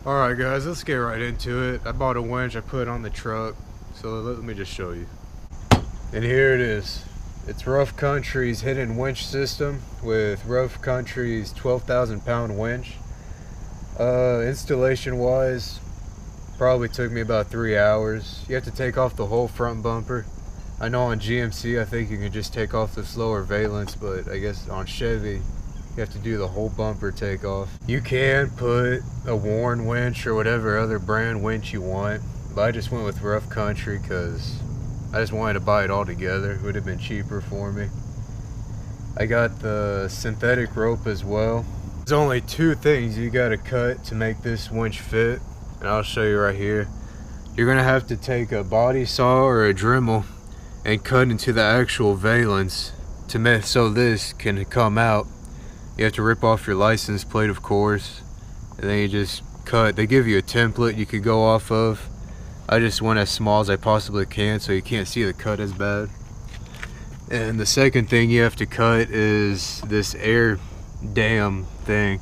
Alright guys, let's get right into it. I bought a winch, I put it on the truck, so let me just show you. And here it is. It's Rough Country's hidden winch system with Rough Country's 12,000 pound winch. Installation wise, probably took me about 3 hours. You have to take off the whole front bumper. I know on GMC I think you can just take off the slower valence, but I guess on Chevy you have to do the whole bumper takeoff. You can put a Warren winch or whatever other brand winch you want, but I just went with Rough Country because I just wanted to buy it all together. It would have been cheaper for me. I got the synthetic rope as well. There's only two things you gotta cut to make this winch fit, and I'll show you right here. You're gonna have to take a body saw or a Dremel and cut into the actual valence to make so this can come out. You have to rip off your license plate, of course, and then you just cut. They give you a template you could go off of. I just went as small as I possibly can so you can't see the cut as bad. And the second thing you have to cut is this air dam thing.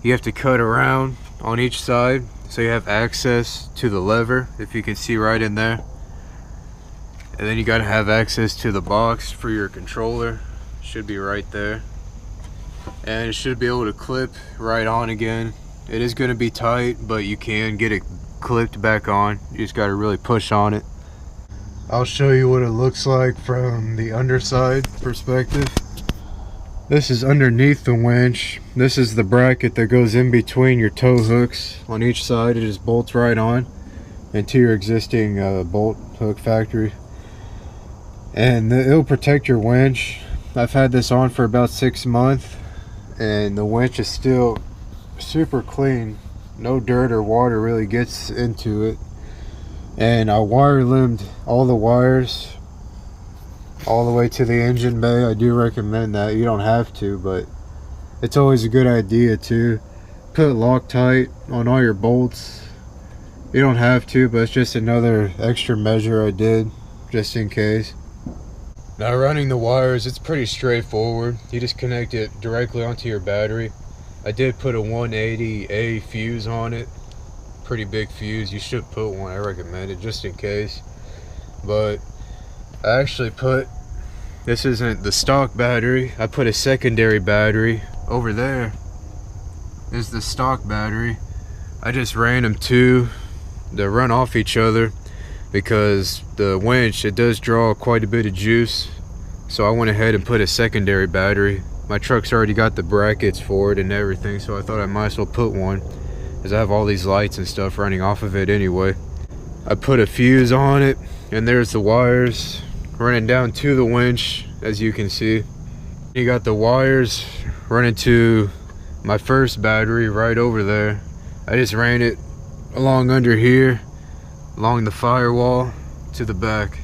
You have to cut around on each side so you have access to the lever, if you can see right in there. And then you got to have access to the box for your controller. Should be right there. And it should be able to clip right on again. It is going to be tight, but you can get it clipped back on. You just got to really push on it. I'll show you what it looks like from the underside perspective. This is underneath the winch. This is the bracket that goes in between your tow hooks on each side. It just bolts right on into your existing bolt hook factory, and it'll protect your winch. I've had this on for about 6 months and the winch is still super clean. No dirt or water really gets into it. And I wire limbed all the wires all the way to the engine bay. I do recommend that. You don't have to, but it's always a good idea to put Loctite on all your bolts. You don't have to, but it's just another extra measure I did just in case. Now running the wires, it's pretty straightforward. You just connect it directly onto your battery. I did put a 180A fuse on it. Pretty big fuse. You should put one. I recommend it just in case. But I actually put, this isn't the stock battery. I put a secondary battery over there. This is the stock battery. I just ran them to run off each other, because the winch, it does draw quite a bit of juice. So I went ahead and put a secondary battery. My truck's already got the brackets for it and everything, so I thought I might as well put one, as I have all these lights and stuff running off of it anyway. I put a fuse on it, and there's the wires running down to the winch, as you can see. You got the wires running to my first battery right over there. I just ran it along under here, along the firewall to the back.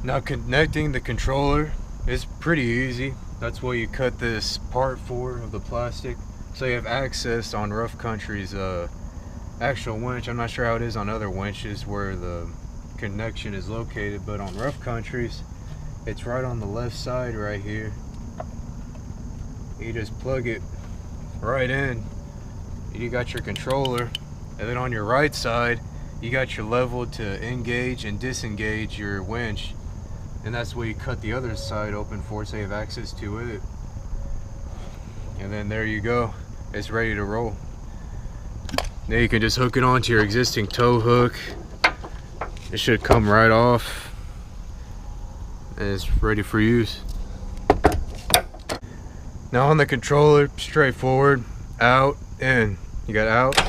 Now connecting the controller is pretty easy. That's what you cut this part for, of the plastic, so you have access on Rough Country's actual winch. I'm not sure how it is on other winches where the connection is located, but on Rough Country's it's right on the left side right here. You just plug it right in, you got your controller, and then on your right side you got your level to engage and disengage your winch, and that's where you cut the other side open for, so you have access to it. And then there you go, it's ready to roll. Now you can just hook it onto your existing tow hook. It should come right off, and it's ready for use. Now on the controller, straightforward, out, in. You got out,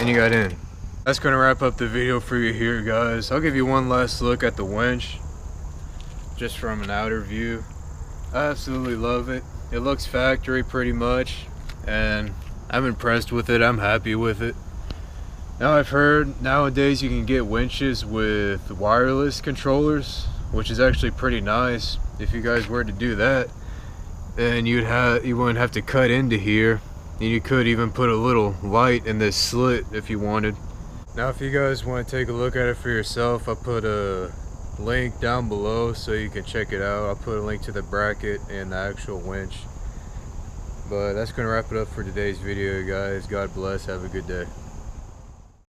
and you got in. That's gonna wrap up the video for you here, guys. I'll give you one last look at the winch, just from an outer view. I absolutely love it. It looks factory pretty much, and I'm impressed with it. I'm happy with it. Now I've heard nowadays you can get winches with wireless controllers, which is actually pretty nice. If you guys were to do that, then you wouldn't have to cut into here, and you could even put a little light in this slit if you wanted. Now if you guys want to take a look at it for yourself, I'll put a link down below so you can check it out. I'll put a link to the bracket and the actual winch. But that's going to wrap it up for today's video, guys. God bless. Have a good day.